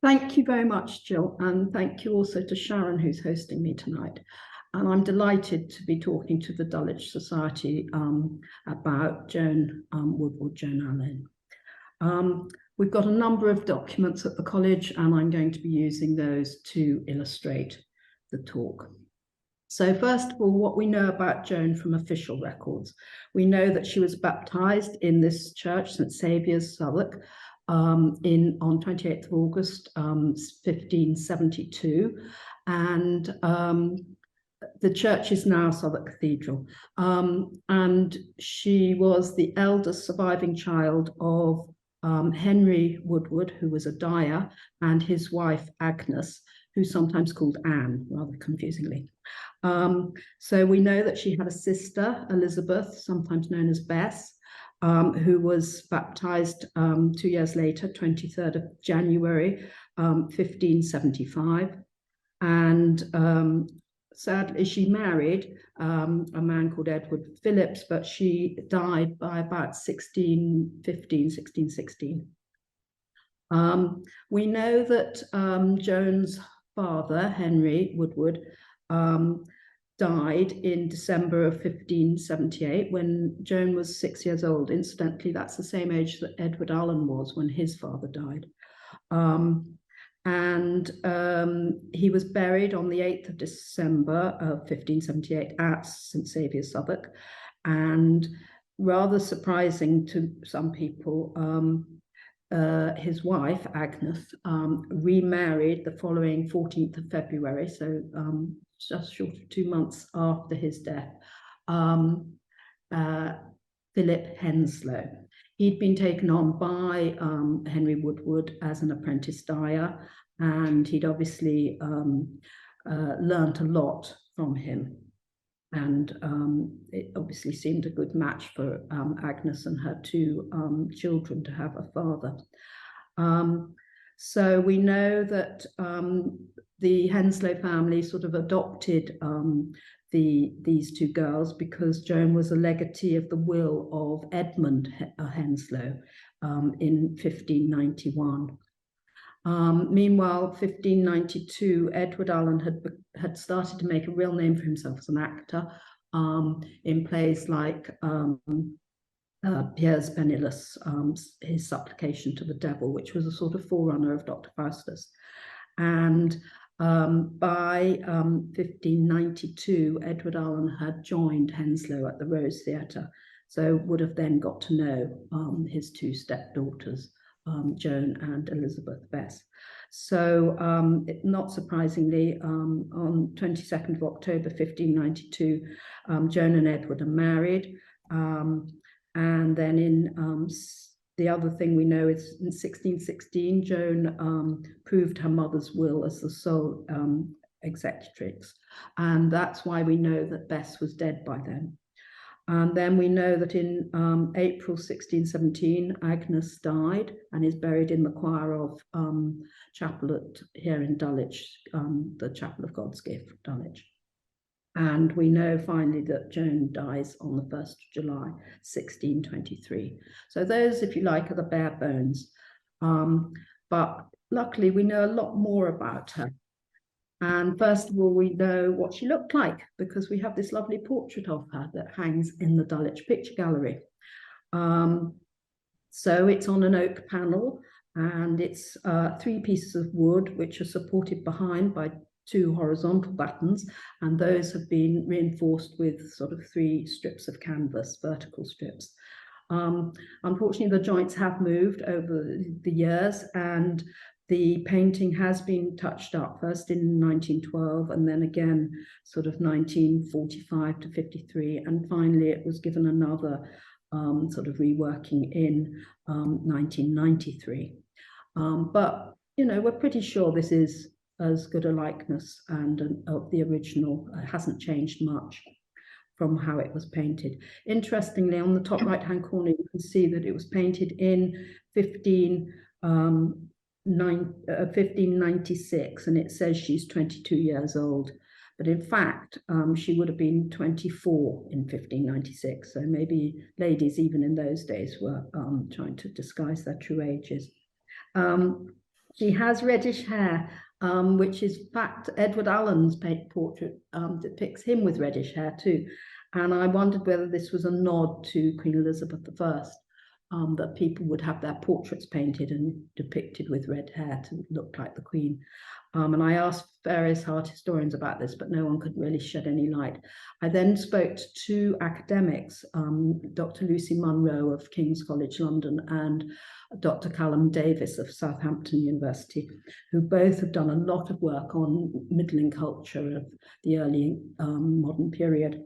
Thank you very much, Jill, and thank you also to Sharon, who's hosting me tonight. And I'm delighted to be talking to the Dulwich Society about Joan Woodward, Joan Alleyn. We've got a number of documents at the college, and I'm going to be using those to illustrate the talk. So first of all, what we know about Joan from official records. We know that she was baptised in this church, St Saviour's, Southwark, on 28th of August, 1572. And the church is now Southwark Cathedral. And she was the eldest surviving child of Henry Woodward, who was a dyer, and his wife Agnes, who's sometimes called Anne, rather confusingly. So we know that she had a sister, Elizabeth, sometimes known as Bess, who was baptized 2 years later, 23rd of January, 1575. And sadly, she married a man called Edward Phillips, but she died by about 1616. We know that Joan's father, Henry Woodward, died in December of 1578 when Joan was 6 years old. Incidentally, that's the same age that Edward Alleyn was when his father died. He was buried on the 8th of December of 1578 at St Saviour's, Southwark. And rather surprising to some people, his wife, Agnes, remarried the following 14th of February, so just short of 2 months after his death, Philip Henslowe. He'd been taken on by Henry Woodward as an apprentice dyer, and he'd obviously learnt a lot from him. And it obviously seemed a good match for Agnes and her two children to have a father. So we know that the Henslowe family sort of adopted these two girls because Joan was a legatee of the will of Edmund Henslowe in 1591. Meanwhile, 1592, Edward Alleyn had started to make a real name for himself as an actor in plays like Piers Penniless, his Supplication to the Devil, which was a sort of forerunner of Dr. Faustus. And by 1592, Edward Alleyn had joined Henslowe at the Rose Theatre, so would have then got to know his two stepdaughters, Joan and Elizabeth Bess. So not surprisingly, on 22nd of October 1592, Joan and Edward are married. And then in the other thing we know is in 1616, Joan proved her mother's will as the sole executrix. And that's why we know that Bess was dead by then. And then we know that in April 1617, Agnes died and is buried in the choir of chapel here in Dulwich, the Chapel of God's Gift, Dulwich. And we know finally that Joan dies on the 1st of July, 1623. So those, if you like, are the bare bones. But luckily, we know a lot more about her. And first of all, we know what she looked like because we have this lovely portrait of her that hangs in the Dulwich Picture Gallery. So it's on an oak panel, and it's 3 pieces of wood which are supported behind by 2 horizontal battens, and those have been reinforced with sort of 3 strips of canvas, vertical strips. Unfortunately, the joints have moved over the years, and the painting has been touched up, first in 1912 and then again sort of 1945 to 53, and finally it was given another sort of reworking in 1993. But, you know, we're pretty sure this is as good a likeness and of the original. It hasn't changed much from how it was painted. Interestingly, on the top right-hand corner, you can see that it was painted in 1596, and it says she's 22 years old. But in fact, she would have been 24 in 1596. So maybe ladies, even in those days, were trying to disguise their true ages. She has reddish hair, which is, in fact, Edward Alleyn's portrait depicts him with reddish hair too. And I wondered whether this was a nod to Queen Elizabeth I, that people would have their portraits painted and depicted with red hair to look like the Queen. And I asked various art historians about this, but no one could really shed any light. I then spoke to two academics, Dr. Lucy Munro of King's College London and Dr. Callum Davis of Southampton University, who both have done a lot of work on middling culture of the early modern period.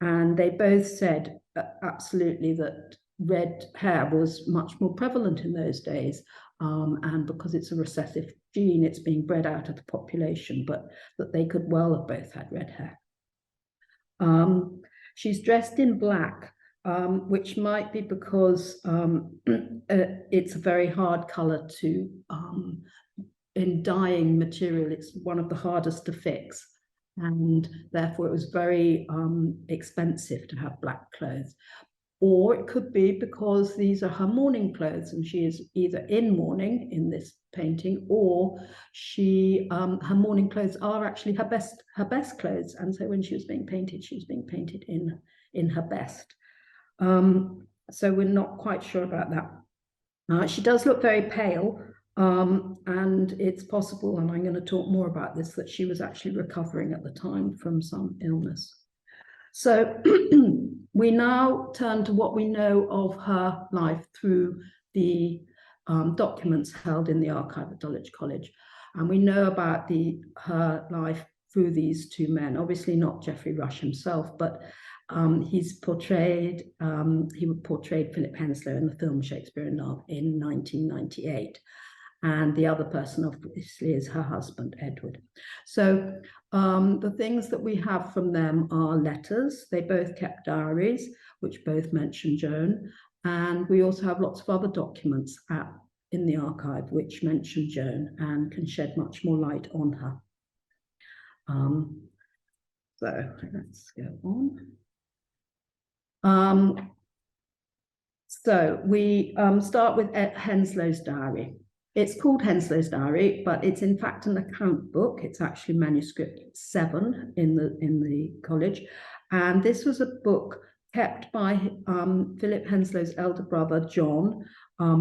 And they both said absolutely that red hair was much more prevalent in those days, and because it's a recessive gene, it's being bred out of the population, but that they could well have both had red hair. She's dressed in black, which might be because it's a very hard color to, in dyeing material, it's one of the hardest to fix. And therefore it was very expensive to have black clothes. Or it could be because these are her mourning clothes, and she is either in mourning in this painting, or her mourning clothes are actually her best clothes. And so when she was being painted, she was being painted in her best. So we're not quite sure about that. She does look very pale, and it's possible, and I'm going to talk more about this, that she was actually recovering at the time from some illness. So we now turn to what we know of her life through the documents held in the Archive of Dulwich College. And we know about her life through these two men, obviously not Geoffrey Rush himself, but he portrayed Philip Henslowe in the film Shakespeare in Love in 1998. And the other person, obviously, is her husband, Edward. So the things that we have from them are letters. They both kept diaries, which both mention Joan. And we also have lots of other documents in the archive which mention Joan and can shed much more light on her. So let's go on. So we start with Henslowe's diary. It's called Henslowe's Diary, but it's in fact an account book. It's actually manuscript 7 in the college. And this was a book kept by Philip Henslowe's elder brother, John,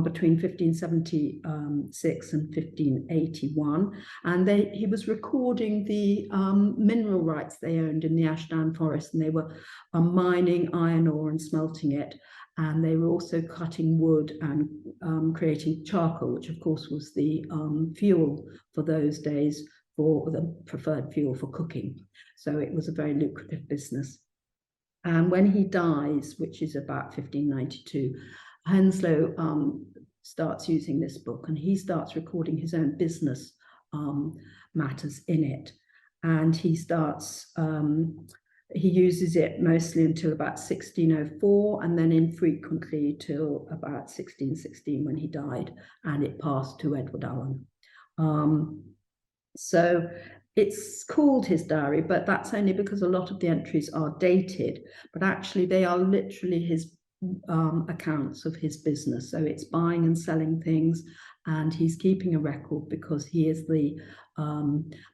between 1576 and 1581. And he was recording the mineral rights they owned in the Ashdown Forest, and they were mining iron ore and smelting it. And they were also cutting wood and creating charcoal, which of course was the fuel for those days, for the preferred fuel for cooking. So it was a very lucrative business. And when he dies, which is about 1592, Henslowe starts using this book, and he starts recording his own business matters in it. And he starts, he uses it mostly until about 1604, and then infrequently till about 1616 when he died, and it passed to Edward Alleyn. So it's called his diary, but that's only because a lot of the entries are dated, but actually they are literally his accounts of his business. So it's buying and selling things, and he's keeping a record because he is the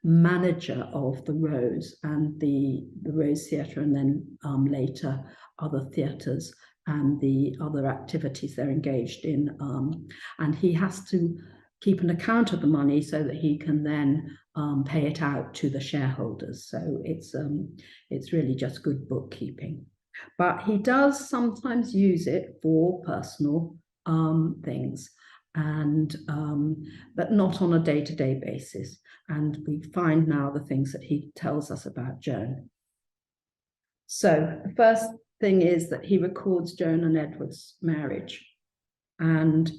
manager of the Rose and the Rose Theatre, and then later other theatres and the other activities they're engaged in. And he has to keep an account of the money so that he can then pay it out to the shareholders. So it's really just good bookkeeping. But he does sometimes use it for personal things, and but not on a day-to-day basis. And we find now the things that he tells us about Joan. So the first thing is that he records Joan and Edward's marriage, and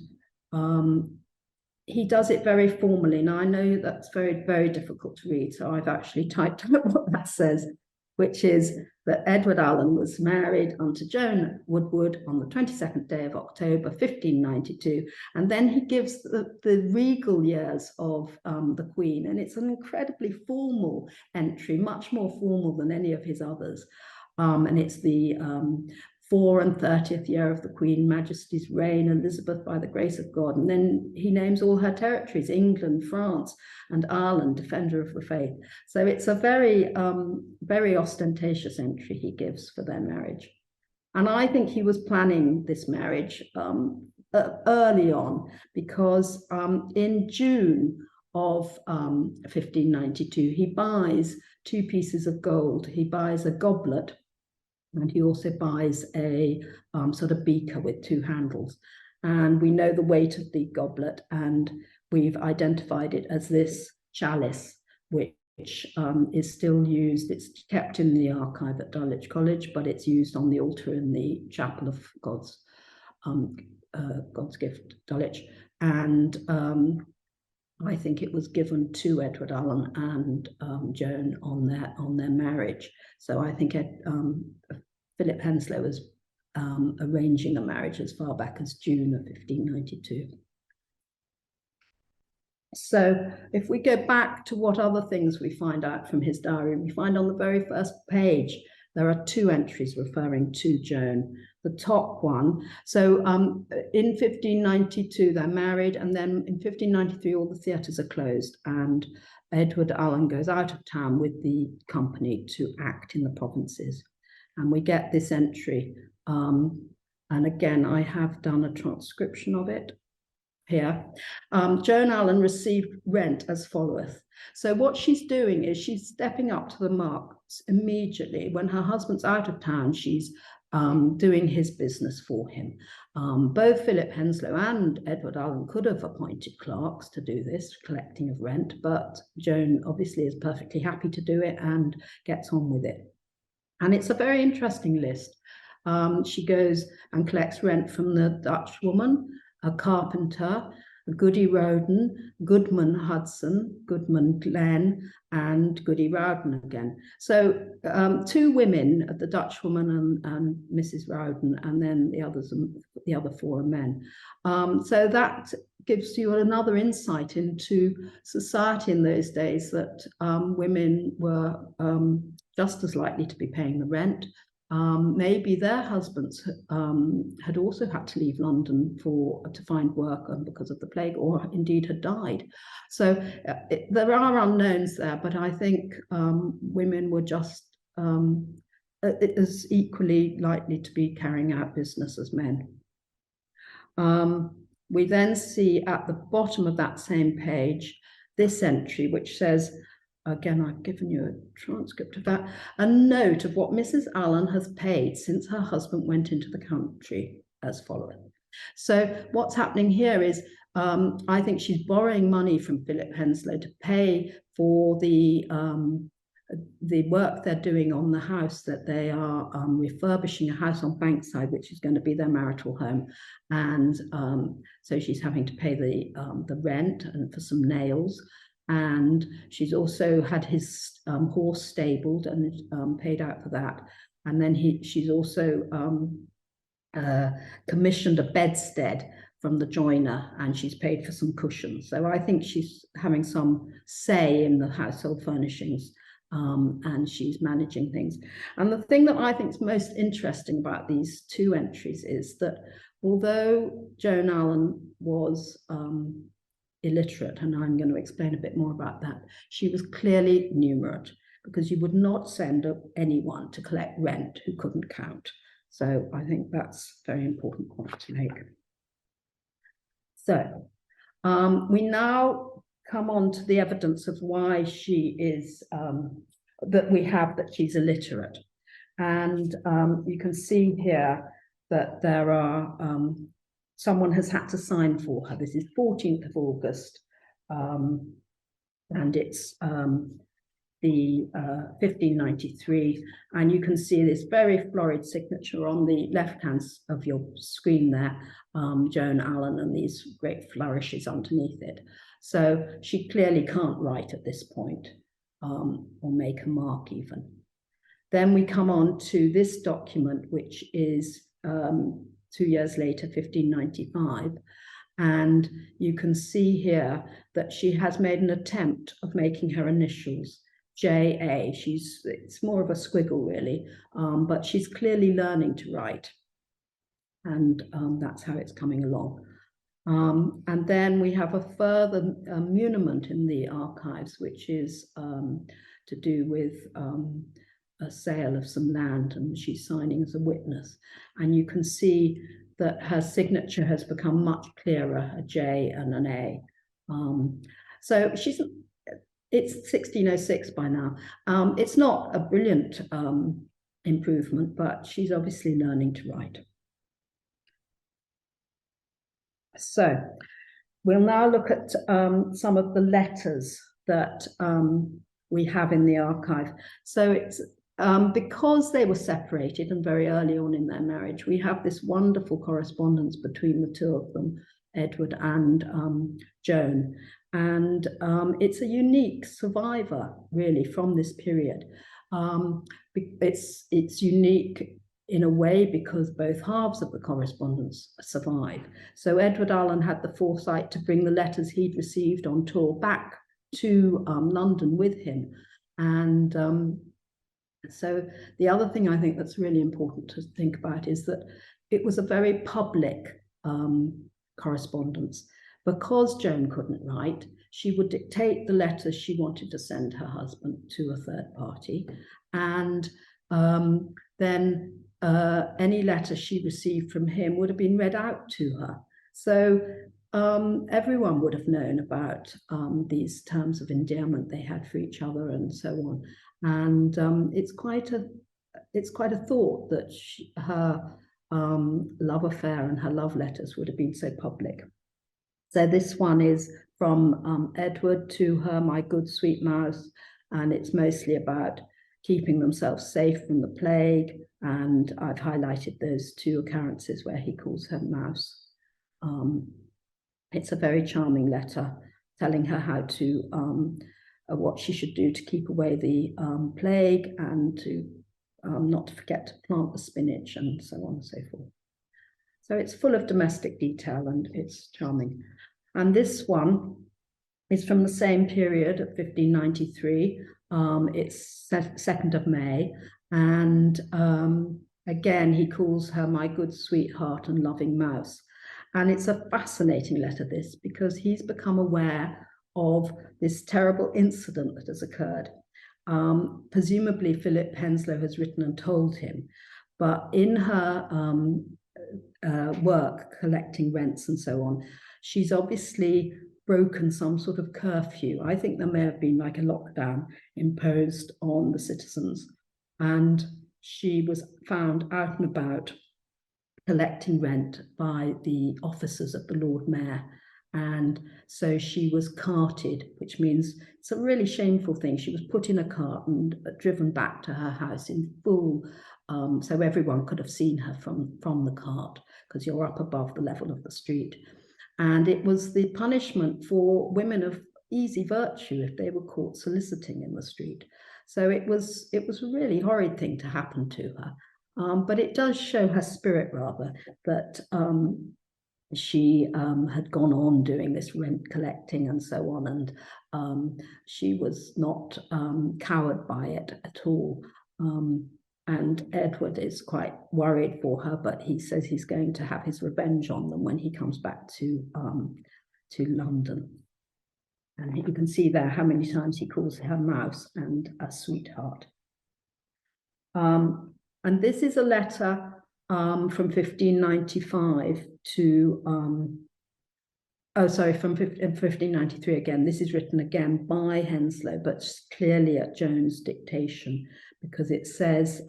he does it very formally. Now I know that's very, very difficult to read, so I've actually typed out what that says, which is that Edward Alleyn was married unto Joan Woodward on the 22nd day of October, 1592. And then he gives the regal years of the Queen. And it's an incredibly formal entry, much more formal than any of his others. And it's the 34th year of the Queen Majesty's reign, Elizabeth by the grace of God. And then he names all her territories, England, France, and Ireland, defender of the faith. So it's a very, very ostentatious entry he gives for their marriage. And I think he was planning this marriage early on, because in June of 1592, he buys 2 pieces of gold. He buys a goblet, and he also buys a sort of beaker with 2 handles. And we know the weight of the goblet, and we've identified it as this chalice, which is still used. It's kept in the archive at Dulwich College, but it's used on the altar in the chapel of God's gift, Dulwich. And I think it was given to Edward Alleyn and Joan on their marriage. So I think Philip Henslowe was arranging a marriage as far back as June of 1592. So if we go back to what other things we find out from his diary, we find on the very first page there are 2 entries referring to Joan. The top one, so in 1592 they're married, and then in 1593 all the theatres are closed, and Edward Alleyn goes out of town with the company to act in the provinces. And we get this entry, and again I have done a transcription of it here. Joan Alleyn received rent as followeth. So what she's doing is she's stepping up to the marks immediately. When her husband's out of town, she's doing his business for him. Both Philip Henslowe and Edward Alleyn could have appointed clerks to do this, collecting of rent, but Joan obviously is perfectly happy to do it and gets on with it. And it's a very interesting list. She goes and collects rent from the Dutch woman, a carpenter, Goody Roden, Goodman Hudson, Goodman Glen, and Goody Rowden again. So 2 women, the Dutch woman and Mrs. Rowden, and then the other 4 are men. So that gives you another insight into society in those days, that women were just as likely to be paying the rent. Maybe their husbands had also had to leave London to find work because of the plague, or indeed had died. So there are unknowns there, but I think women were just as equally likely to be carrying out business as men. We then see at the bottom of that same page this entry, which says, again, I've given you a transcript of that, a note of what Mrs. Alleyn has paid since her husband went into the country as followeth. So what's happening here is, I think she's borrowing money from Philip Henslowe to pay for the work they're doing on the house, that they are refurbishing a house on Bankside, which is going to be their marital home. And so she's having to pay the rent and for some nails. And she's also had his horse stabled and paid out for that. And then she's also commissioned a bedstead from the joiner, and she's paid for some cushions. So I think she's having some say in the household furnishings, and she's managing things. And the thing that I think is most interesting about these 2 entries is that although Joan Alleyn was illiterate, and I'm going to explain a bit more about that, she was clearly numerate, because you would not send anyone to collect rent who couldn't count. So I think that's a very important point to make. So we now come on to the evidence of why she is, that she's illiterate. And you can see here that there are someone has had to sign for her. This is 14th of August, and it's the 1593, and you can see this very florid signature on the left hand of your screen there, Joan Alleyn, and these great flourishes underneath it. So she clearly can't write at this point, or make a mark even. Then we come on to this document, which is 2 years later, 1595, and you can see here that she has made an attempt of making her initials J.A. It's more of a squiggle, really, but she's clearly learning to write. And that's how it's coming along. And then we have a further muniment in the archives, which is to do with a sale of some land, and she's signing as a witness. And you can see that her signature has become much clearer, a J and an A. So it's 1606 by now. It's not a brilliant improvement, but she's obviously learning to write. So we'll now look at some of the letters that we have in the archive. So it's because they were separated and very early on in their marriage, we have this wonderful correspondence between the two of them, Edward and Joan. And it's a unique survivor, really, from this period. It's unique in a way because both halves of the correspondence survive. So Edward Alleyn had the foresight to bring the letters he'd received on tour back to London with him. And so the other thing I think that's really important to think about is that it was a very public correspondence. Because Joan couldn't write, she would dictate the letters she wanted to send her husband to a third party. And then any letter she received from him would have been read out to her. So everyone would have known about these terms of endearment they had for each other and so on. And it's quite a thought that her love affair and her love letters would have been so public. So this one is from Edward to her, my good sweet mouse, and it's mostly about keeping themselves safe from the plague. And I've highlighted those two occurrences where he calls her mouse. It's a very charming letter telling her how to, what she should do to keep away the plague and to not to forget to plant the spinach and so on and so forth. So it's full of domestic detail and it's charming. And this one is from the same period of 1593. It's 2nd of May. And again, he calls her my good sweetheart and loving mouse. And it's a fascinating letter, this, because he's become aware of this terrible incident that has occurred. Presumably, Philip Henslowe has written and told him. But in her work, collecting rents and so on, she's obviously broken some sort of curfew. I think there may have been like a lockdown imposed on the citizens. And she was found out and about collecting rent by the officers of the Lord Mayor. And so she was carted, which means it's a really shameful thing. She was put in a cart and driven back to her house in full, so everyone could have seen her from the cart, because you're up above the level of the street. And it was the punishment for women of easy virtue if they were caught soliciting in the street. So it was a really horrid thing to happen to her. But it does show her spirit, rather, that she had gone on doing this rent collecting and so on, and she was not cowed by it at all. And Edward is quite worried for her, but he says he's going to have his revenge on them when he comes back to London. And you can see there how many times he calls her mouse and a sweetheart. And this is a letter from 1595 to, from 1593 again. This is written again by Henslowe, but clearly at Joan's dictation, because it says,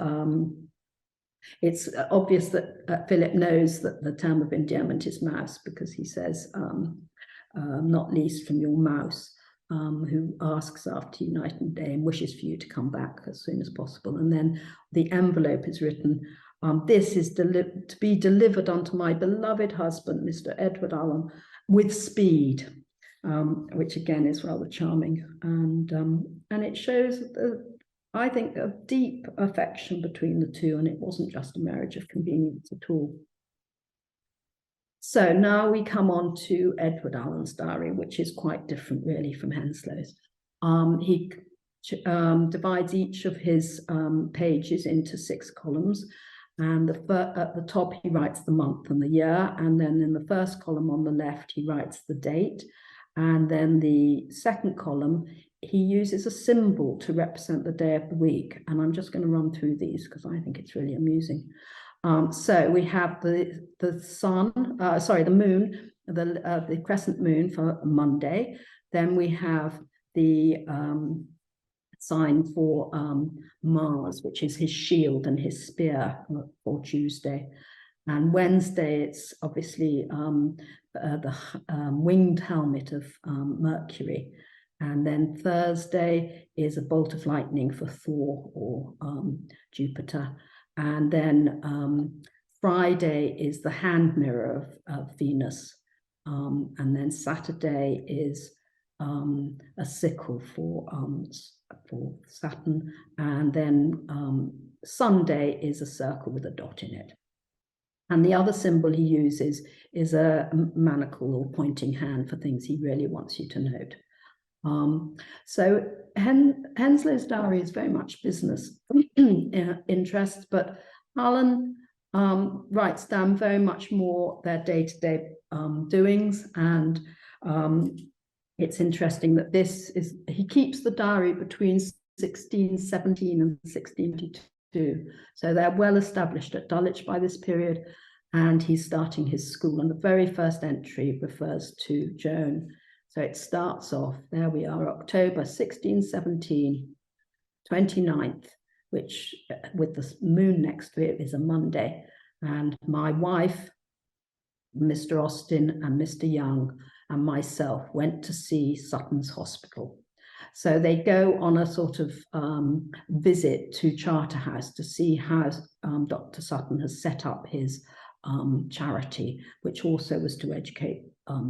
it's obvious that Philip knows that the term of endearment is mouse, because he says, not least from your mouse, who asks after you night and day and wishes for you to come back as soon as possible. And then the envelope is written, this is to be delivered unto my beloved husband, Mr. Edward Alleyn, with speed, which again is rather charming. And it shows, I think, a deep affection between the two, and it wasn't just a marriage of convenience at all. So now we come on to Edward Alleyn's diary, which is quite different really from Henslowe's. He divides each of his pages into 6 columns. And at the top, he writes the month and the year. And then in the first column on the left, he writes the date. And then the second column, he uses a symbol to represent the day of the week. And I'm just going to run through these because I think it's really amusing. So we have the moon, the crescent moon for Monday. Then we have the sign for Mars, which is his shield and his spear for Tuesday. And Wednesday, it's obviously the winged helmet of Mercury. And then Thursday is a bolt of lightning for Thor or Jupiter. And then Friday is the hand mirror of Venus. And then Saturday is a sickle for Saturn. And then Sunday is a circle with a dot in it. And the other symbol he uses is a manacle or pointing hand for things he really wants you to note. So Henslowe's diary is very much business interest, but Alleyn writes down very much more their day-to-day doings. And it's interesting that he keeps the diary between 1617 and 1622. So they're well established at Dulwich by this period, and he's starting his school. And the very first entry refers to Joan. So it starts off, there we are, October 1617, 29th, which with the moon next to it is a Monday. And my wife, Mr. Austin and Mr. Young and myself went to see Sutton's Hospital. So they go on a sort of visit to Charterhouse to see how Dr. Sutton has set up his charity, which also was to educate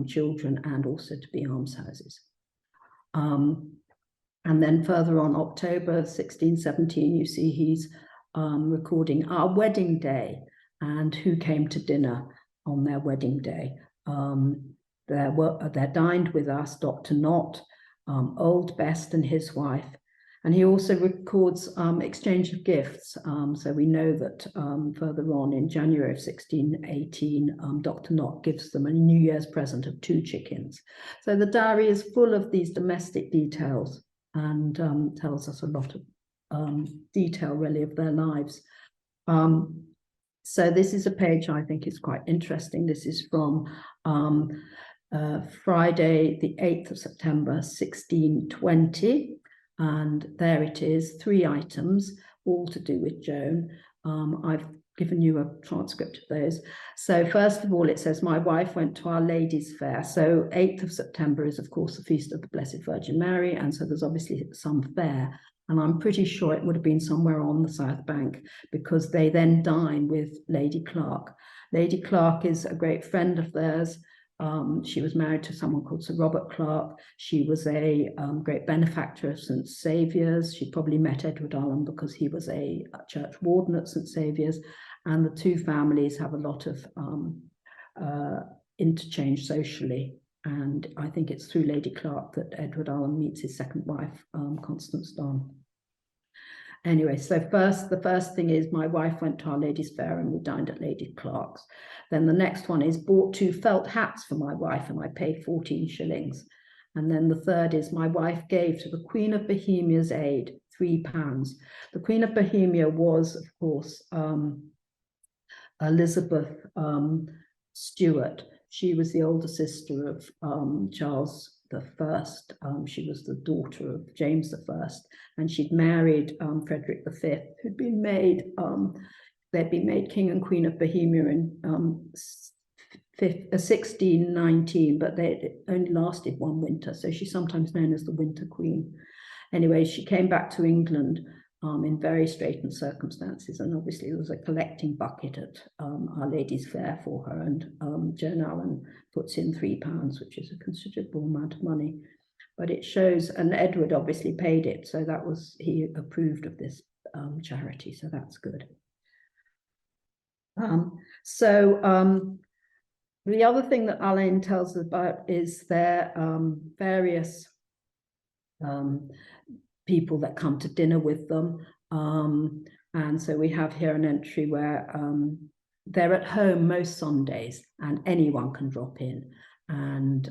children and also to be almshouses. And then further on, October 1617, you see he's recording our wedding day and who came to dinner on their wedding day. There dined with us Dr. Knott, Old Best and his wife. And he also records exchange of gifts. So we know that further on in January of 1618, Dr. Knott gives them a New Year's present of 2 chickens. So the diary is full of these domestic details and tells us a lot of detail really of their lives. So this is a page I think is quite interesting. This is from Friday, the 8th of September, 1620. And there it is, 3 items, all to do with Joan. I've given you a transcript of those. So first of all, it says, my wife went to Our Lady's Fair. So 8th of September is, of course, the Feast of the Blessed Virgin Mary. And so there's obviously some fair. And I'm pretty sure it would have been somewhere on the South Bank because they then dine with Lady Clark. Lady Clark is a great friend of theirs. She was married to someone called Sir Robert Clark. She was a great benefactor of St. Saviour's. She probably met Edward Alleyn because he was a church warden at St. Saviour's. And the 2 families have a lot of interchange socially. And I think it's through Lady Clark that Edward Alleyn meets his second wife, Constance Don. Anyway, so the first thing is my wife went to Our Lady's Fair and we dined at Lady Clark's. Then the next one is bought 2 felt hats for my wife and I paid 14 shillings. And then the third is my wife gave to the Queen of Bohemia's aid £3. The Queen of Bohemia was, of course, Elizabeth Stuart. She was the older sister of Charles I. She was the daughter of James I, and she'd married Frederick V, who'd been made, they'd been made King and Queen of Bohemia in 1619, but they only lasted 1 winter, so she's sometimes known as the Winter Queen. Anyway, she came back to England in very straitened circumstances, and obviously there was a collecting bucket at Our Lady's Fair for her, and Joan Alleyn puts in £3, which is a considerable amount of money. But it shows, and Edward obviously paid it, so that was, he approved of this charity, so that's good. The other thing that Alleyn tells us about is their various people that come to dinner with them. And so we have here an entry where they're at home most Sundays and anyone can drop in. And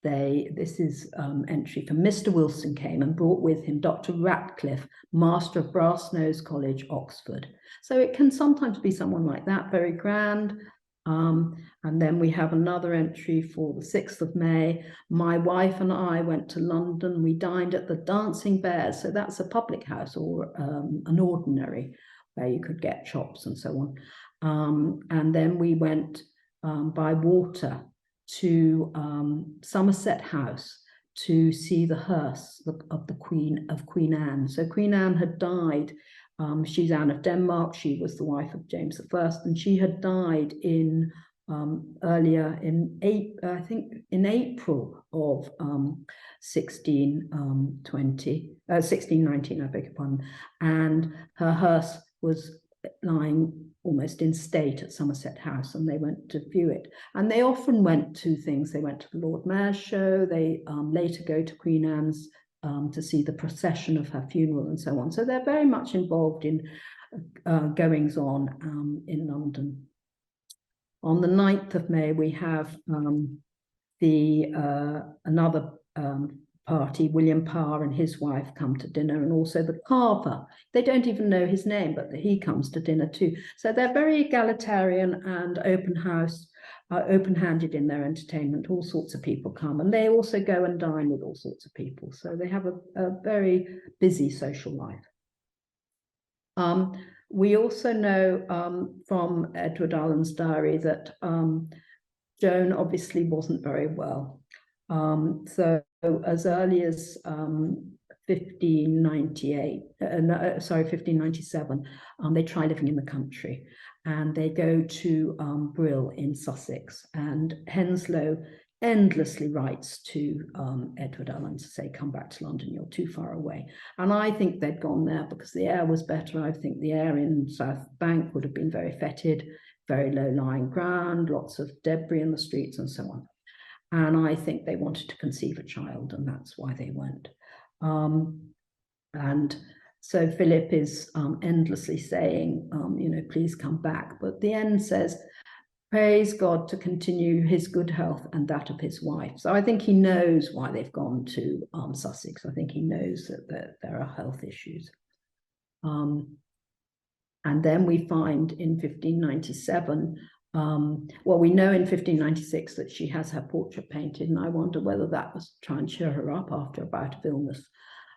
this is entry from Mr. Wilson came and brought with him Dr. Ratcliffe, Master of Brasenose College, Oxford. So it can sometimes be someone like that, very grand. And then we have another entry for the 6th of May. My wife and I went to London. We dined at the Dancing Bears. So that's a public house or an ordinary where you could get chops and so on. And then we went by water to Somerset House to see the hearse of Queen Anne. So Queen Anne had died. She's Anne of Denmark. She was the wife of James I, and she had died in earlier in April of 1619, I beg your pardon. And her hearse was lying almost in state at Somerset House, and they went to view it. And they often went to things. They went to the Lord Mayor's show. They later go to Queen Anne's to see the procession of her funeral and so on. So they're very much involved in goings on in London. On the 9th of May, we have another party. William Parr and his wife come to dinner, and also the carver. They don't even know his name, but he comes to dinner too. So they're very egalitarian and open-handed in their entertainment. All sorts of people come, and they also go and dine with all sorts of people. So they have a very busy social life. We also know from Edward Alleyn's diary that Joan obviously wasn't very well. So as early as 1597, they try living in the country, and they go to Brill in Sussex, and Henslowe endlessly writes to Edward Alleyn to say, come back to London, you're too far away. And I think they'd gone there because the air was better. I think the air in South Bank would have been very fetid, very low-lying ground, lots of debris in the streets and so on. And I think they wanted to conceive a child, and that's why they went. And so Philip is endlessly saying, please come back. But the end says, praise God to continue his good health and that of his wife. So I think he knows why they've gone to Sussex. I think he knows that there are health issues. And then we find in 1597, well, we know in 1596 that she has her portrait painted, and I wonder whether that was to try and cheer her up after a bout of illness.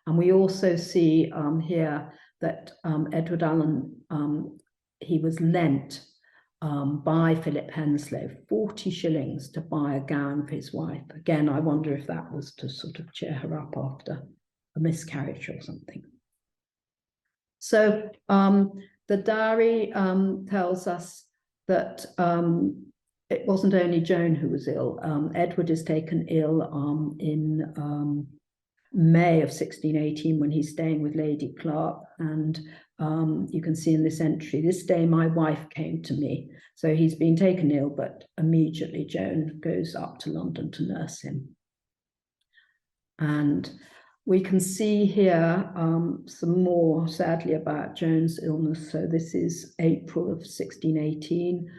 And we also see here that Edward Alleyn, he was lent by Philip Henslowe 40 shillings to buy a gown for his wife. Again, I wonder if that was to sort of cheer her up after a miscarriage or something. So the diary tells us that it wasn't only Joan who was ill. Edward is taken ill in May of 1618 when he's staying with Lady Clark, and you can see in this entry, this day my wife came to me. So he's been taken ill, but immediately Joan goes up to London to nurse him. And we can see here some more, sadly, about Joan's illness. So this is April of 1618.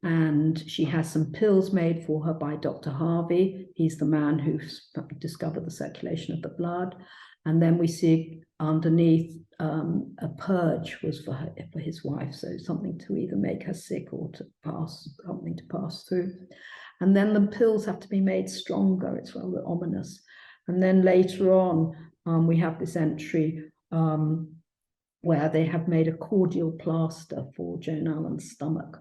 And she has some pills made for her by Dr. Harvey. He's the man who discovered the circulation of the blood. And then we see underneath a purge was for his wife. So something to either make her sick or to something to pass through. And then the pills have to be made stronger. It's rather ominous. And then later on, we have this entry where they have made a cordial plaster for Joan Alleyn's stomach.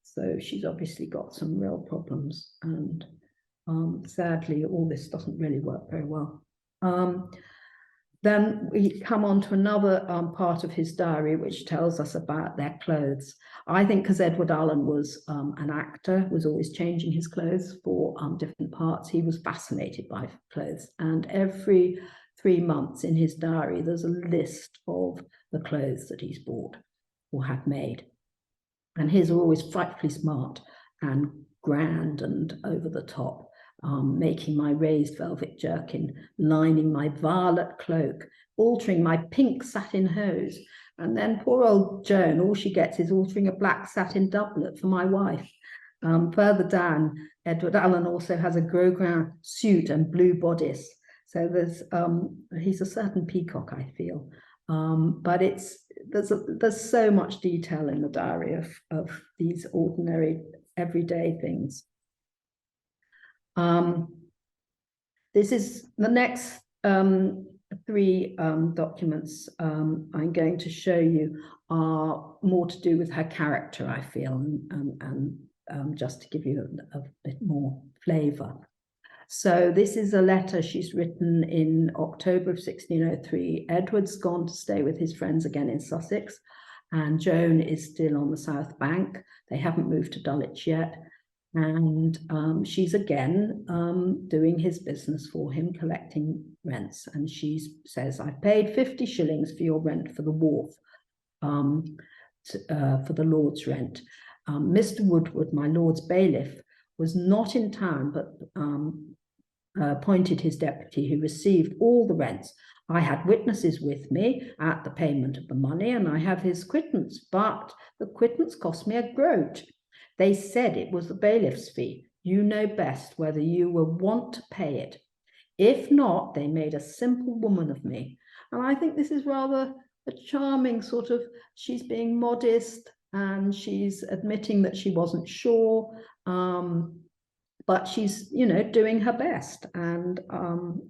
So she's obviously got some real problems. And sadly, all this doesn't really work very well. Then we come on to another part of his diary, which tells us about their clothes. I think because Edward Alleyn was an actor, was always changing his clothes for different parts, he was fascinated by clothes. And every 3 months in his diary, there's a list of the clothes that he's bought or had made. And his are always frightfully smart and grand and over the top. making my raised velvet jerkin, lining my violet cloak, altering my pink satin hose. And then poor old Joan, all she gets is altering a black satin doublet for my wife. Further down, Edward Alleyn also has a Gros-Grain suit and blue bodice. So he's a certain peacock, I feel. But there's so much detail in the diary of these ordinary, everyday things. This is the next three documents I'm going to show you are more to do with her character, I feel, and just to give you a bit more flavour. So this is a letter she's written in October of 1603. Edward's gone to stay with his friends again in Sussex, and Joan is still on the South Bank. They haven't moved to Dulwich yet. And she's again doing his business for him, collecting rents. And she says, I paid 50 shillings for your rent for the wharf, for the Lord's rent. Mr. Woodward, my Lord's bailiff, was not in town, but appointed his deputy, who received all the rents. I had witnesses with me at the payment of the money, and I have his quittance, but the quittance cost me a groat. They said it was the bailiff's fee. You know best whether you will want to pay it. If not, they made a simple woman of me. And I think this is rather a charming sort of, she's being modest and she's admitting that she wasn't sure, but she's, doing her best. And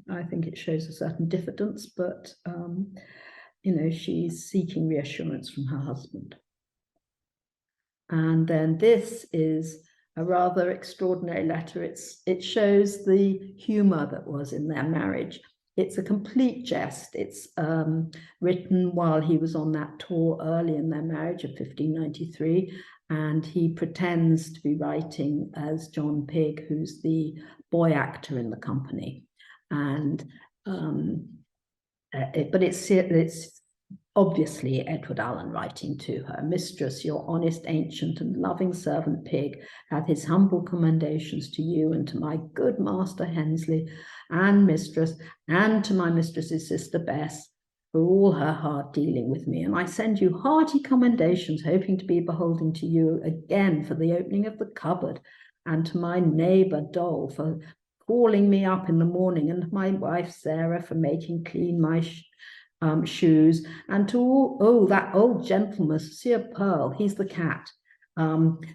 I think it shows a certain diffidence, but, she's seeking reassurance from her husband. And then this is a rather extraordinary letter. It shows the humor that was in their marriage. It's a complete jest. It's written while he was on that tour early in their marriage of 1593, and he pretends to be writing as John Pigg, who's the boy actor in the company. And but it's obviously Edward Alleyn writing to her. Mistress, your honest, ancient, and loving servant Pig hath his humble commendations to you and to my good master Henslowe and mistress, and to my mistress's sister Bess, for all her hard dealing with me. And I send you hearty commendations, hoping to be beholden to you again for the opening of the cupboard, and to my neighbour Doll for calling me up in the morning, and my wife Sarah for making clean my shoes, and to that old gentleman, Sir Pearl, he's the cat,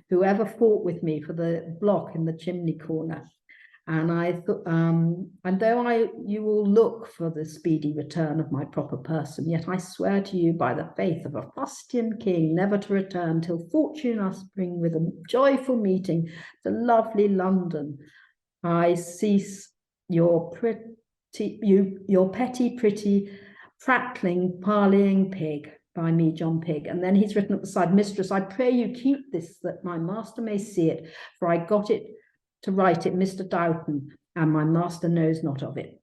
whoever fought with me for the block in the chimney corner. And I thought, and though you will look for the speedy return of my proper person, yet I swear to you by the faith of a fustian king never to return till fortune us bring with a joyful meeting to lovely London. I cease your petty pretty prattling, parleying Pig, by me, John Pigg. And then he's written at the side, Mistress, I pray you keep this, that my master may see it, for I got it to write it, Mr. Doughton, and my master knows not of it.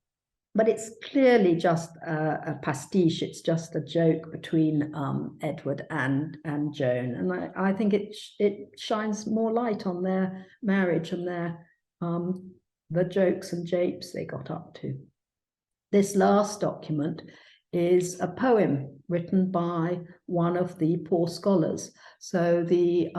But it's clearly just a pastiche. It's just a joke between Edward and Joan. And I think it shines more light on their marriage and the jokes and japes they got up to. This last document is a poem written by one of the poor scholars. So the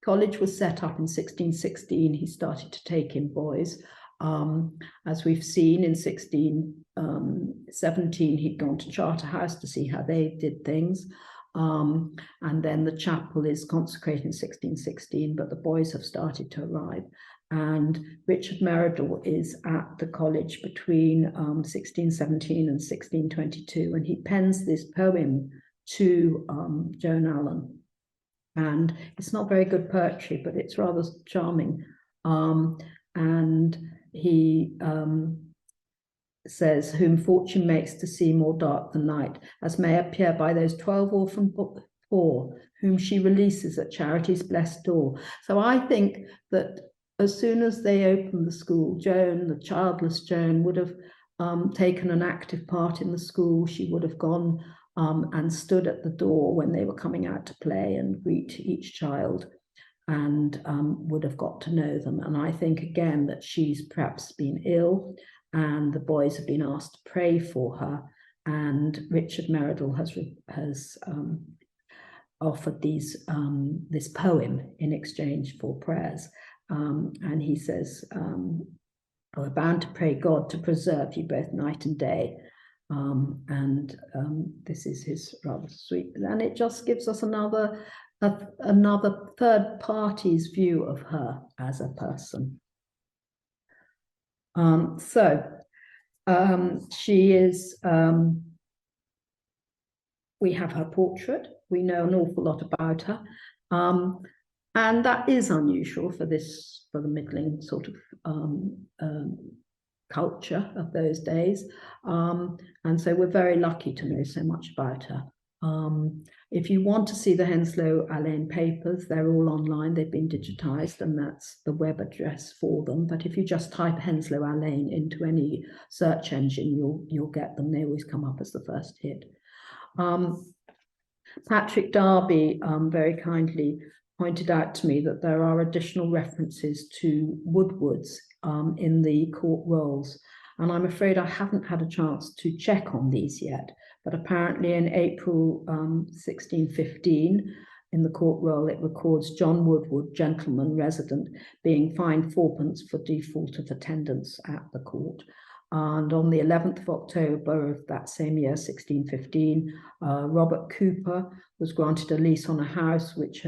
college was set up in 1616. He started to take in boys. As we've seen in 1617, he'd gone to Charterhouse to see how they did things. And then the chapel is consecrated in 1616, but the boys have started to arrive. And Richard Meredith is at the college between 1617 and 1622, and he pens this poem to Joan Alleyn. And it's not very good poetry, but it's rather charming. And he says, whom fortune makes to see more dark than night, as may appear by those 12 orphan poor, whom she releases at charity's blessed door. So I think that as soon as they opened the school, Joan, the childless Joan, would have taken an active part in the school. She would have gone and stood at the door when they were coming out to play and greet each child. and would have got to know them. And I think, again, that she's perhaps been ill and the boys have been asked to pray for her. And Richard Meredith has offered this poem in exchange for prayers. And he says, we're bound to pray God to preserve you both night and day. This is his rather sweet, and it just gives us another third party's view of her as a person. She is, we have her portrait, we know an awful lot about her, and that is unusual for the middling sort of culture of those days, and so we're very lucky to know so much about her. If you want to see the Henslowe Alleyn papers, they're all online. They've been digitized, and that's the web address for them. But if you just type Henslowe Alleyn into any search engine, you'll get them. They always come up as the first hit. Patrick Darby very kindly pointed out to me that there are additional references to Woodwards in the court rolls. And I'm afraid I haven't had a chance to check on these yet, but apparently in April 1615, in the court roll, it records Joan Woodward, gentleman resident, being fined 4d for default of attendance at the court. And on the 11th of October of that same year, 1615, Robert Cooper was granted a lease on a house which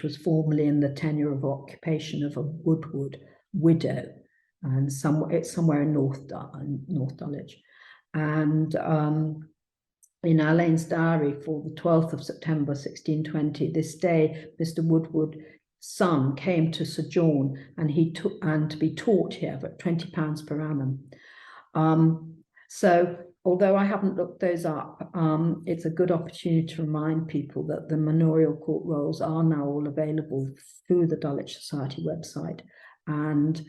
was formerly in the tenure of occupation of a Woodward widow. And it's somewhere in North Dulwich. And in Alleyn's diary for the 12th of September 1620, this day Mr. Woodward's son came to sojourn, and to be taught here at £20 per annum. So although I haven't looked those up, it's a good opportunity to remind people that the manorial court rolls are now all available through the Dulwich Society website, and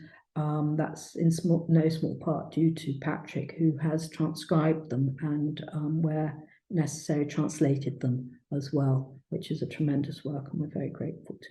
that's in no small part due to Patrick, who has transcribed them and, where necessary, translated them as well, which is a tremendous work, and we're very grateful to.